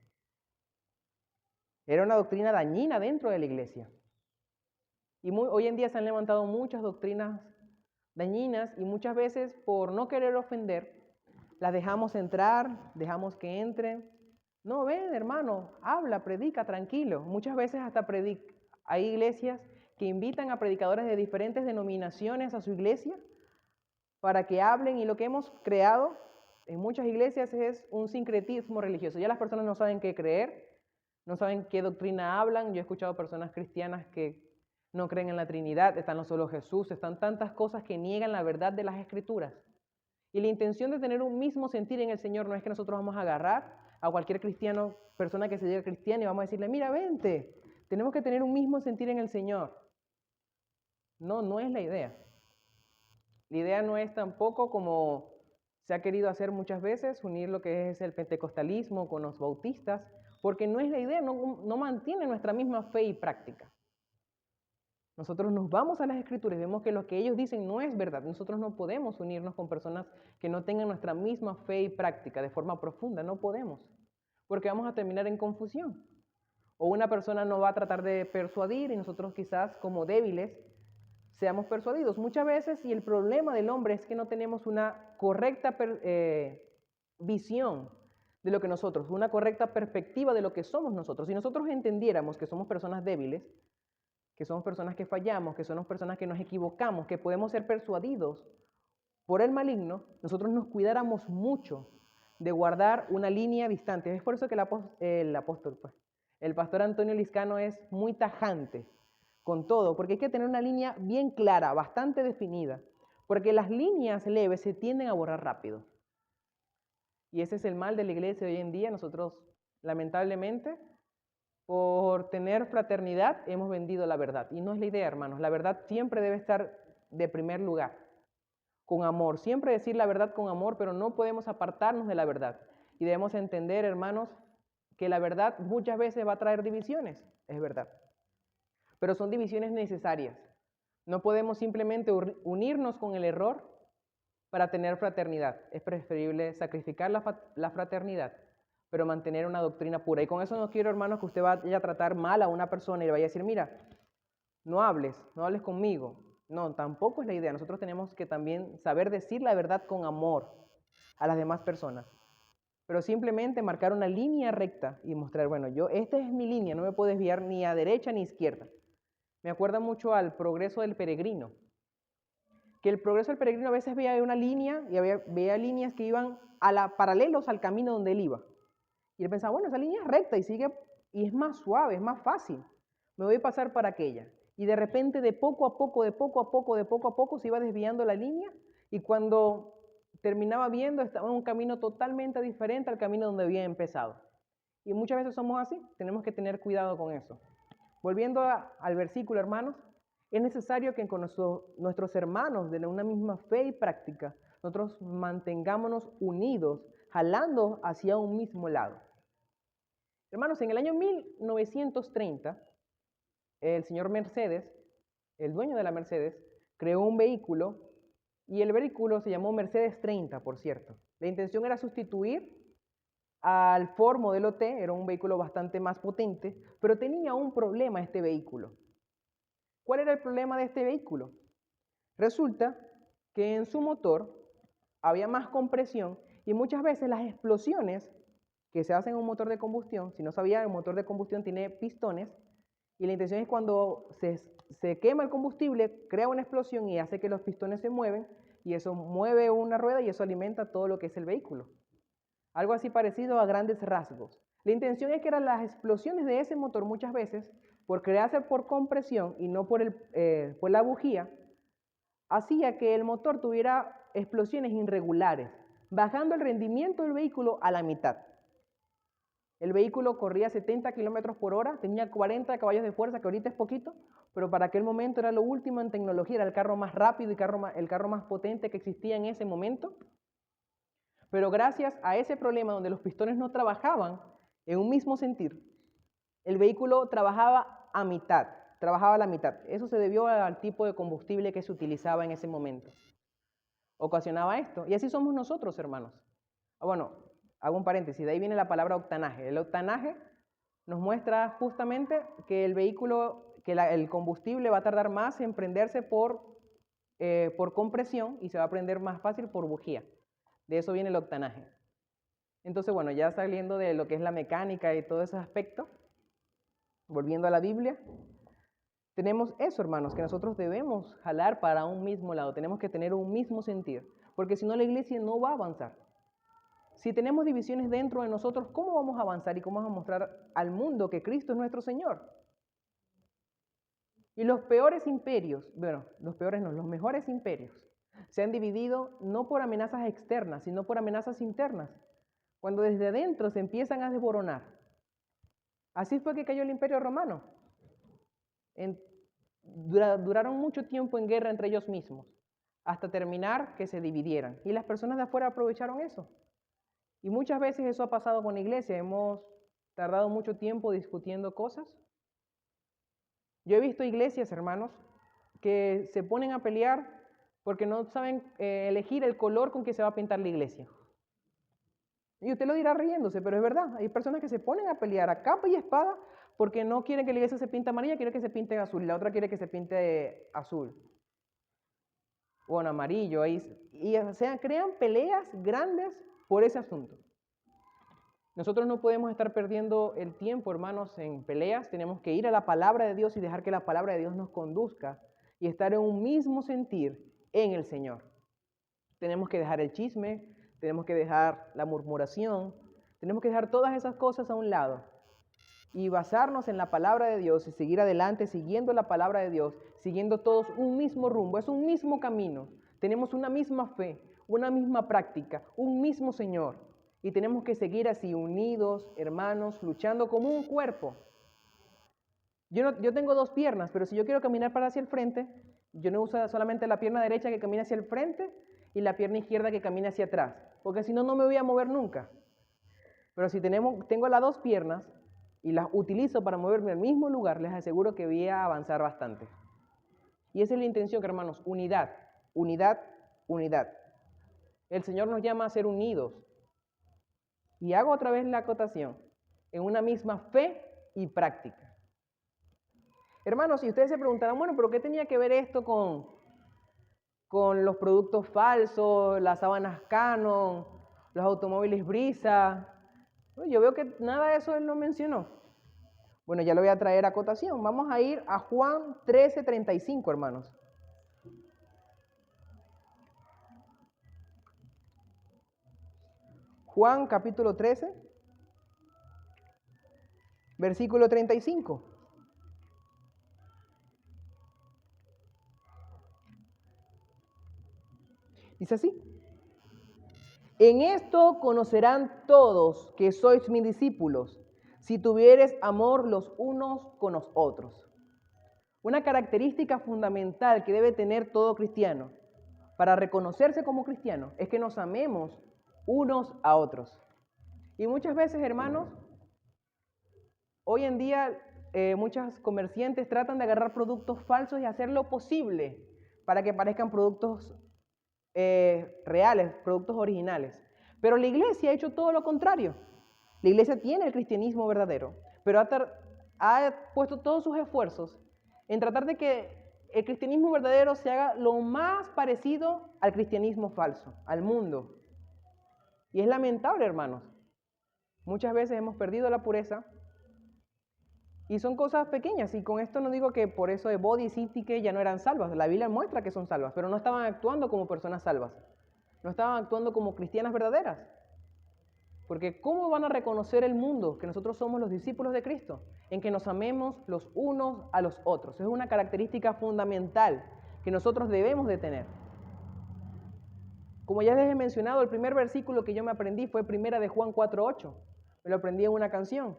Era una doctrina dañina dentro de la iglesia. Y hoy en día se han levantado muchas doctrinas dañinas y muchas veces por no querer ofender, las dejamos entrar, dejamos que entren. No, ven hermano, habla, predica, tranquilo. Muchas veces hasta hay iglesias que invitan a predicadores de diferentes denominaciones a su iglesia para que hablen, y lo que hemos creado en muchas iglesias es un sincretismo religioso. Ya las personas no saben qué creer, no saben qué doctrina hablan. Yo he escuchado personas cristianas que no creen en la Trinidad, están no solo Jesús, están tantas cosas que niegan la verdad de las Escrituras. Y la intención de tener un mismo sentir en el Señor no es que nosotros vamos a agarrar a cualquier cristiano, persona que se diga cristiana, y vamos a decirle, mira, vente, tenemos que tener un mismo sentir en el Señor. No, no es la idea. La idea no es tampoco, como se ha querido hacer muchas veces, unir lo que es el pentecostalismo con los bautistas, porque no es la idea, no mantiene nuestra misma fe y práctica. Nosotros nos vamos a las Escrituras y vemos que lo que ellos dicen no es verdad. Nosotros no podemos unirnos con personas que no tengan nuestra misma fe y práctica de forma profunda. No podemos, porque vamos a terminar en confusión. O una persona nos va a tratar de persuadir y nosotros quizás como débiles seamos persuadidos. Muchas veces, y el problema del hombre es que no tenemos una correcta visión de lo que nosotros, una correcta perspectiva de lo que somos nosotros. Si nosotros entendiéramos que somos personas débiles, que somos personas que fallamos, que somos personas que nos equivocamos, que podemos ser persuadidos por el maligno, nosotros nos cuidáramos mucho de guardar una línea distante. Es por eso que el pastor Antonio Liscano es muy tajante con todo, porque hay que tener una línea bien clara, bastante definida, porque las líneas leves se tienden a borrar rápido. Y ese es el mal de la iglesia hoy en día. Nosotros, lamentablemente, por tener fraternidad, hemos vendido la verdad. Y no es la idea, hermanos. La verdad siempre debe estar de primer lugar, con amor. Siempre decir la verdad con amor, pero no podemos apartarnos de la verdad. Y debemos entender, hermanos, que la verdad muchas veces va a traer divisiones, es verdad. Pero son divisiones necesarias. No podemos simplemente unirnos con el error para tener fraternidad. Es preferible sacrificar la fraternidad, pero mantener una doctrina pura. Y con eso no quiero, hermanos, que usted vaya a tratar mal a una persona y le vaya a decir, mira, no hables conmigo. No, tampoco es la idea. Nosotros tenemos que también saber decir la verdad con amor a las demás personas. Pero simplemente marcar una línea recta y mostrar, bueno, esta es mi línea, no me puedo desviar ni a derecha ni a izquierda. Me acuerda mucho al Progreso del Peregrino, que el Progreso del Peregrino a veces veía una línea y veía líneas que iban paralelos al camino donde él iba. Y él pensaba, bueno, esa línea es recta y sigue, y es más suave, es más fácil. Me voy a pasar para aquella. Y de repente, de poco a poco, se iba desviando la línea, y cuando terminaba viendo, estaba en un camino totalmente diferente al camino donde había empezado. Y muchas veces somos así, tenemos que tener cuidado con eso. Volviendo al versículo, hermanos, es necesario que con nuestros hermanos de una misma fe y práctica, nosotros mantengámonos unidos, jalando hacia un mismo lado. Hermanos, en el año 1930, el señor Mercedes, el dueño de la Mercedes, creó un vehículo, y el vehículo se llamó Mercedes 30, por cierto. La intención era sustituir al Ford Modelo T, era un vehículo bastante más potente, pero tenía un problema este vehículo. ¿Cuál era el problema de este vehículo? Resulta que en su motor había más compresión y muchas veces las explosiones que se hacen en un motor de combustión, si no sabía, el motor de combustión tiene pistones y la intención es cuando se quema el combustible, crea una explosión y hace que los pistones se mueven y eso mueve una rueda y eso alimenta todo lo que es el vehículo. Algo así parecido a grandes rasgos. La intención es que eran las explosiones de ese motor muchas veces, por crearse por compresión y no por la bujía, hacía que el motor tuviera explosiones irregulares, bajando el rendimiento del vehículo a la mitad. El vehículo corría 70 kilómetros por hora, tenía 40 caballos de fuerza, que ahorita es poquito, pero para aquel momento era lo último en tecnología, era el carro más rápido y el carro más potente que existía en ese momento. Pero gracias a ese problema donde los pistones no trabajaban en un mismo sentir, el vehículo trabajaba a la mitad. Eso se debió al tipo de combustible que se utilizaba en ese momento. Ocasionaba esto. Y así somos nosotros, hermanos. Bueno, hago un paréntesis, de ahí viene la palabra octanaje. El octanaje nos muestra justamente que el vehículo, el combustible va a tardar más en prenderse por compresión y se va a prender más fácil por bujía. De eso viene el octanaje. Entonces, bueno, ya saliendo de lo que es la mecánica y todo ese aspecto, volviendo a la Biblia, tenemos eso, hermanos, que nosotros debemos jalar para un mismo lado, tenemos que tener un mismo sentir, porque si no la iglesia no va a avanzar. Si tenemos divisiones dentro de nosotros, ¿cómo vamos a avanzar y cómo vamos a mostrar al mundo que Cristo es nuestro Señor? Y los peores imperios, bueno, los peores no, los mejores imperios, se han dividido no por amenazas externas, sino por amenazas internas, cuando desde adentro se empiezan a desboronar. Así fue que cayó el Imperio Romano. Duraron mucho tiempo en guerra entre ellos mismos, hasta terminar que se dividieran. Y las personas de afuera aprovecharon eso. Y muchas veces eso ha pasado con la iglesia. Hemos tardado mucho tiempo discutiendo cosas. Yo he visto iglesias, hermanos, que se ponen a pelear porque no saben elegir el color con que se va a pintar la iglesia. Y usted lo dirá riéndose, pero es verdad. Hay personas que se ponen a pelear a capa y espada porque no quieren que la iglesia se pinte amarilla, quieren que se pinte azul. Y la otra quiere que se pinte azul. O en amarillo. Y o sea, crean peleas grandes por ese asunto. Nosotros no podemos estar perdiendo el tiempo, hermanos, en peleas. Tenemos que ir a la palabra de Dios y dejar que la palabra de Dios nos conduzca y estar en un mismo sentir en el Señor. Tenemos que dejar el chisme, tenemos que dejar la murmuración, tenemos que dejar todas esas cosas a un lado y basarnos en la palabra de Dios y seguir adelante siguiendo la palabra de Dios, siguiendo todos un mismo rumbo, es un mismo camino. Tenemos una misma fe, una misma práctica, un mismo Señor y tenemos que seguir así unidos, hermanos, luchando como un cuerpo. Yo tengo dos piernas, pero si yo quiero caminar para hacia el frente, yo no uso solamente la pierna derecha que camina hacia el frente y la pierna izquierda que camina hacia atrás, porque si no, no me voy a mover nunca. Pero si tengo las dos piernas y las utilizo para moverme al mismo lugar, les aseguro que voy a avanzar bastante. Y esa es la intención, hermanos, unidad, unidad, unidad. El Señor nos llama a ser unidos. Y hago otra vez la acotación, en una misma fe y práctica. Hermanos, si ustedes se preguntarán, bueno, pero ¿qué tenía que ver esto con los productos falsos, las sábanas Canon, los automóviles Brisa? Bueno, yo veo que nada de eso él no mencionó. Bueno, ya lo voy a traer a acotación. Vamos a ir a Juan 13:35, hermanos. Juan capítulo 13, versículo 35. Dice así: en esto conocerán todos que sois mis discípulos, si tuviereis amor los unos con los otros. Una característica fundamental que debe tener todo cristiano para reconocerse como cristiano es que nos amemos unos a otros. Y muchas veces, hermanos, hoy en día muchos comerciantes tratan de agarrar productos falsos y hacer lo posible para que parezcan productos reales, productos originales. Pero la iglesia ha hecho todo lo contrario. La iglesia tiene el cristianismo verdadero, pero ha puesto todos sus esfuerzos en tratar de que el cristianismo verdadero se haga lo más parecido al cristianismo falso, al mundo. Y es lamentable, hermanos. Muchas veces hemos perdido la pureza y son cosas pequeñas. Y con esto no digo que por eso Evodia y Síntique ya no eran salvas. La Biblia muestra que son salvas, pero no estaban actuando como personas salvas. No estaban actuando como cristianas verdaderas. Porque ¿cómo van a reconocer el mundo que nosotros somos los discípulos de Cristo? En que nos amemos los unos a los otros. Es una característica fundamental que nosotros debemos de tener. Como ya les he mencionado, el primer versículo que yo me aprendí fue primera de Juan 4:8. Me lo aprendí en una canción.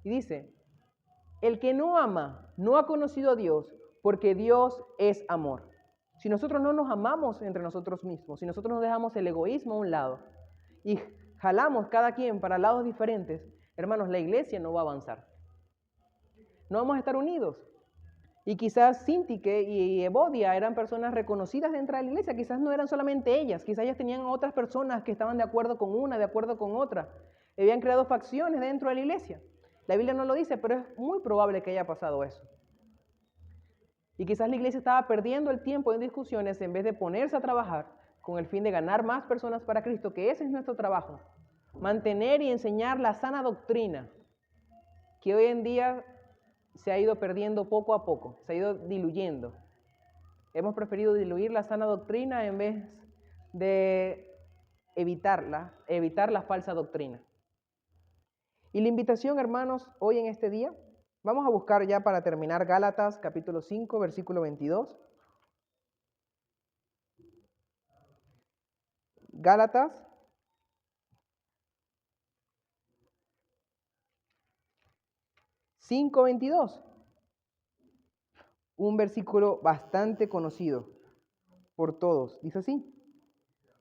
Y dice, el que no ama no ha conocido a Dios, porque Dios es amor. Si nosotros no nos amamos entre nosotros mismos, si nosotros nos dejamos el egoísmo a un lado y jalamos cada quien para lados diferentes, hermanos, la iglesia no va a avanzar. No vamos a estar unidos. Y quizás Síntique y Evodia eran personas reconocidas dentro de la iglesia, quizás no eran solamente ellas, quizás ellas tenían otras personas que estaban de acuerdo con una, de acuerdo con otra. Habían creado facciones dentro de la iglesia. La Biblia no lo dice, pero es muy probable que haya pasado eso. Y quizás la iglesia estaba perdiendo el tiempo en discusiones en vez de ponerse a trabajar con el fin de ganar más personas para Cristo, que ese es nuestro trabajo. Mantener y enseñar la sana doctrina, que hoy en día se ha ido perdiendo poco a poco, se ha ido diluyendo. Hemos preferido diluir la sana doctrina en vez de evitar la falsa doctrina. Y la invitación, hermanos, hoy en este día, vamos a buscar ya para terminar Gálatas capítulo 5, versículo 22. Gálatas 5:22. Un versículo bastante conocido por todos. Dice así: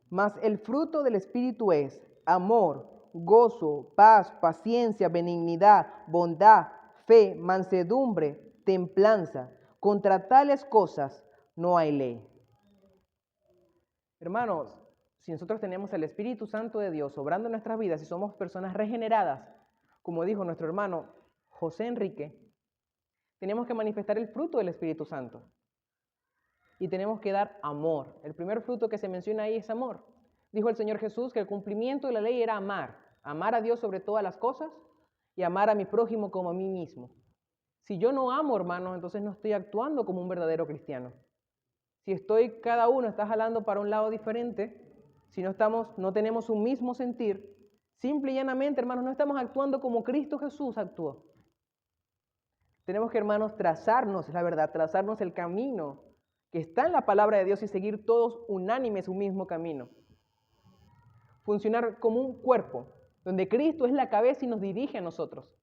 mas el fruto del Espíritu es amor, gozo, paz, paciencia, benignidad, bondad, fe, mansedumbre, templanza. Contra tales cosas no hay ley. Hermanos, si nosotros tenemos el Espíritu Santo de Dios obrando en nuestras vidas y somos personas regeneradas, como dijo nuestro hermano José Enrique, tenemos que manifestar el fruto del Espíritu Santo. Y tenemos que dar amor. El primer fruto que se menciona ahí es amor. Dijo el Señor Jesús que el cumplimiento de la ley era amar. Amar a Dios sobre todas las cosas y amar a mi prójimo como a mí mismo. Si yo no amo, hermanos, entonces no estoy actuando como un verdadero cristiano. Si cada uno está jalando para un lado diferente, si no tenemos un mismo sentir, simple y llanamente, hermanos, no estamos actuando como Cristo Jesús actuó. Tenemos que, hermanos, trazarnos la verdad, trazarnos el camino que está en la palabra de Dios y seguir todos unánimes un mismo camino. Funcionar como un cuerpo, donde Cristo es la cabeza y nos dirige a nosotros.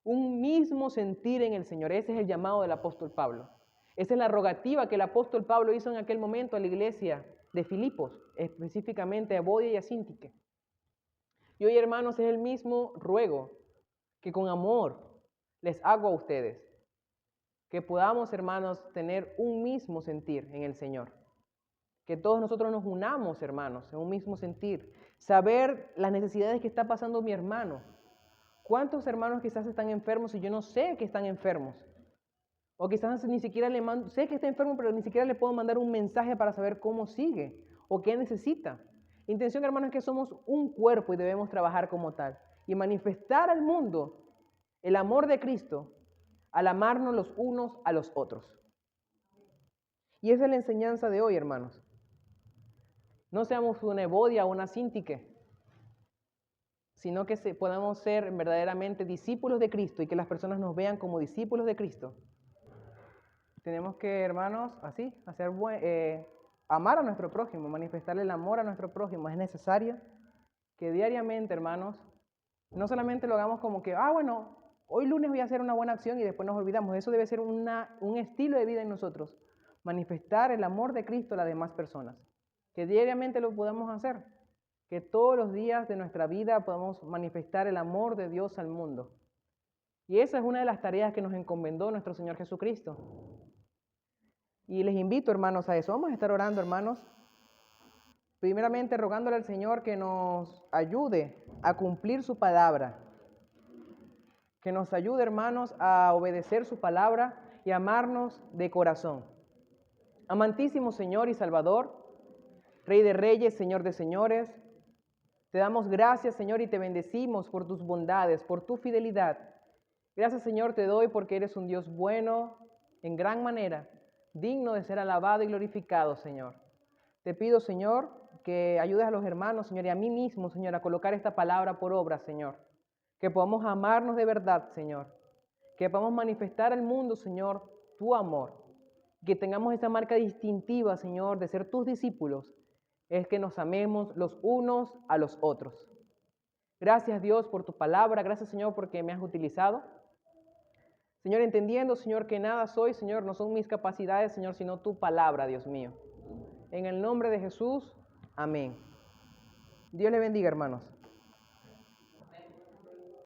Un mismo sentir en el Señor. Ese es el llamado del apóstol Pablo. Esa es la rogativa que el apóstol Pablo hizo en aquel momento a la iglesia de Filipos, específicamente a Evodia y a Síntique. Y hoy, hermanos, es el mismo ruego que con amor les hago a ustedes. Que podamos, hermanos, tener un mismo sentir en el Señor. Que todos nosotros nos unamos, hermanos, en un mismo sentir. Saber las necesidades que está pasando mi hermano. ¿Cuántos hermanos quizás están enfermos y yo no sé que están enfermos? O quizás ni siquiera sé que está enfermo, pero ni siquiera le puedo mandar un mensaje para saber cómo sigue o qué necesita. La intención, hermanos, es que somos un cuerpo y debemos trabajar como tal. Y manifestar al mundo el amor de Cristo al amarnos los unos a los otros. Y esa es la enseñanza de hoy, hermanos. No seamos una Evodia o una Síntique, sino que podamos ser verdaderamente discípulos de Cristo y que las personas nos vean como discípulos de Cristo. Tenemos que, hermanos, amar a nuestro prójimo, manifestarle el amor a nuestro prójimo. Es necesario que diariamente, hermanos, no solamente lo hagamos como que, bueno, hoy lunes voy a hacer una buena acción y después nos olvidamos. Eso debe ser un estilo de vida en nosotros. Manifestar el amor de Cristo a las demás personas. Que diariamente lo podamos hacer. Que todos los días de nuestra vida podamos manifestar el amor de Dios al mundo. Y esa es una de las tareas que nos encomendó nuestro Señor Jesucristo. Y les invito, hermanos, a eso. Vamos a estar orando, hermanos. Primeramente rogándole al Señor que nos ayude a cumplir su palabra. Que nos ayude, hermanos, a obedecer su palabra y amarnos de corazón. Amantísimo Señor y Salvador, Rey de Reyes, Señor de Señores, te damos gracias, Señor, y te bendecimos por tus bondades, por tu fidelidad. Gracias, Señor, te doy porque eres un Dios bueno en gran manera, digno de ser alabado y glorificado, Señor. Te pido, Señor, que ayudes a los hermanos, Señor, y a mí mismo, Señor, a colocar esta palabra por obra, Señor. Que podamos amarnos de verdad, Señor. Que podamos manifestar al mundo, Señor, tu amor. Que tengamos esa marca distintiva, Señor, de ser tus discípulos. Es que nos amemos los unos a los otros. Gracias, Dios, por tu palabra. Gracias, Señor, porque me has utilizado. Señor, entendiendo, Señor, que nada soy, Señor, no son mis capacidades, Señor, sino tu palabra, Dios mío. En el nombre de Jesús, amén. Dios le bendiga, hermanos.